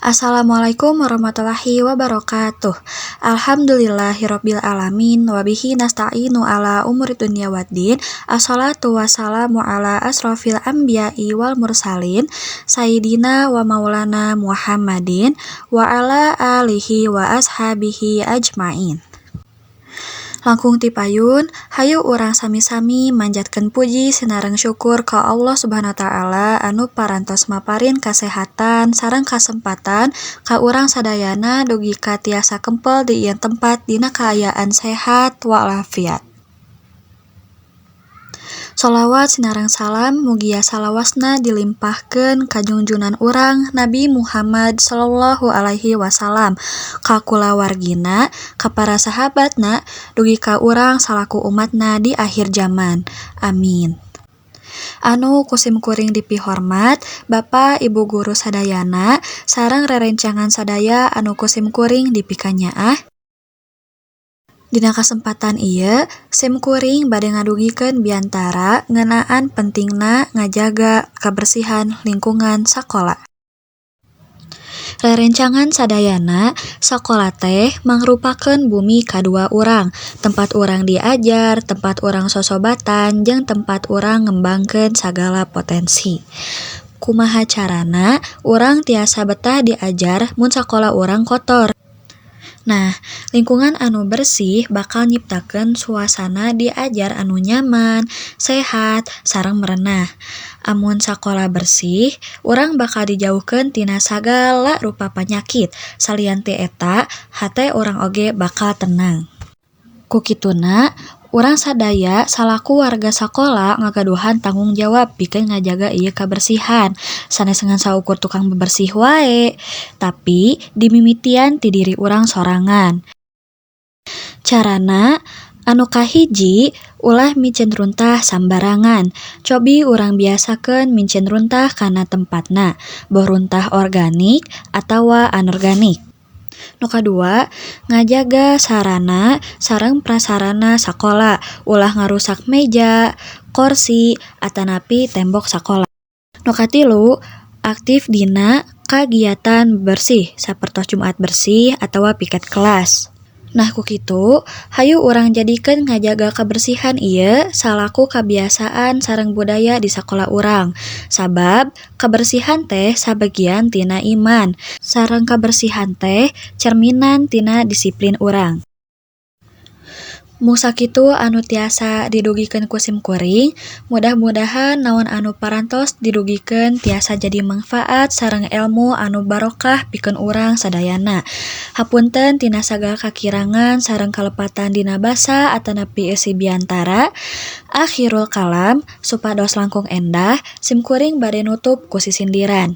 Assalamualaikum warahmatullahi wabarakatuh. Alhamdulillahirabbil alamin wa bihi nasta'inu ala umuri dunya waddin. Assalatu wassalamu ala asrofil anbiya'i wal mursalin sayyidina wa maulana Muhammadin wa ala alihi wa ashabihi ajmain. Langkung ti payun, hayu urang sami-sami manjatkeun puji sinareng syukur ka Allah Subhanahu wa taala anu parantos maparin kasehatan sareng kasempatan ka urang sadayana dugi ka tiasa kempel di ieu tempat dina kaayaan sehat walafiat. Sholawat sinareng salam mugia salawasna dilimpahkeun ka junjunan urang Nabi Muhammad sallallahu alaihi wasallam, ka kulawargina, ka para sahabatna, dugi ka urang salaku umatna di akhir zaman. Amin. Anu kusim kuring dipihormat Bapak Ibu guru sadayana sareng rerencangan sadaya anu kusim kuring dipikanyaah. Dina kasempatan ieu, sim kuring bade ngadugikeun biantara ngeunaan pentingna ngajaga kabersihan lingkungan sakola. Rerencangan sadayana, sakola teh mangrupakeun bumi kadua urang, tempat urang diajar, tempat urang sosobatan, jeung tempat urang ngembangkeun sagala potensi. Kumaha carana urang tiasa betah diajar mun sakola urang kotor? Nah, lingkungan anu bersih bakal nyiptakeun suasana diajar anu nyaman, sehat, sareng merenah. Amun sakola bersih, urang bakal dijauhkeun tina sagala rupa panyakit. Salian ti eta, hate urang oge bakal tenang. Ku kituna, urang sadaya salaku warga sakola ngagaduhan tanggung jawab pikeun ngajaga ieu kabersihan. Sanes ngan saukur tukang bebersih wae, tapi dimimitian ti diri urang sorangan. Carana anu kahiji, ulah micen runtah sambarangan. Cobi urang biasakeun micen runtah kana tempatna, boh runtah organik atawa anorganik. Nu kadua, ngajaga sarana sareng prasarana sakola, ulah ngarusak meja, kursi, atanapi tembok sakola. Nu katilu, aktif dina kagiatan bersih sapertos Jumat bersih atawa piket kelas. Nah ku kitu, hayu urang jadikeun ngajaga kabersihan ieu salaku kabiasaan sareng budaya di sakola urang. Sabab kabersihan teh sabagian tina iman, sareng kabersihan teh cerminan tina disiplin urang. Mung sakitu anu tiasa didugikeun ku sim kuring, mudah-mudahan naon anu parantos didugikeun tiasa jadi manfaat sareng ilmu anu barokah pikeun urang sadayana. Hapunten tina sagala kakirangan sareng kalepatan dina basa atanapi eusi biantara. Akhirul kalam, supados langkung endah, sim kuring bade nutup ku sisindiran.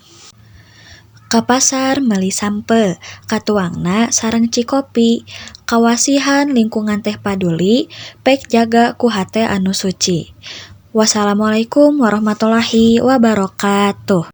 Ka pasar meuli sampeu, katuangna sareng cikopi. Kawasihan lingkungan teh paduli, pek jaga ku hate anu suci. Wassalamualaikum warahmatullahi wabarakatuh.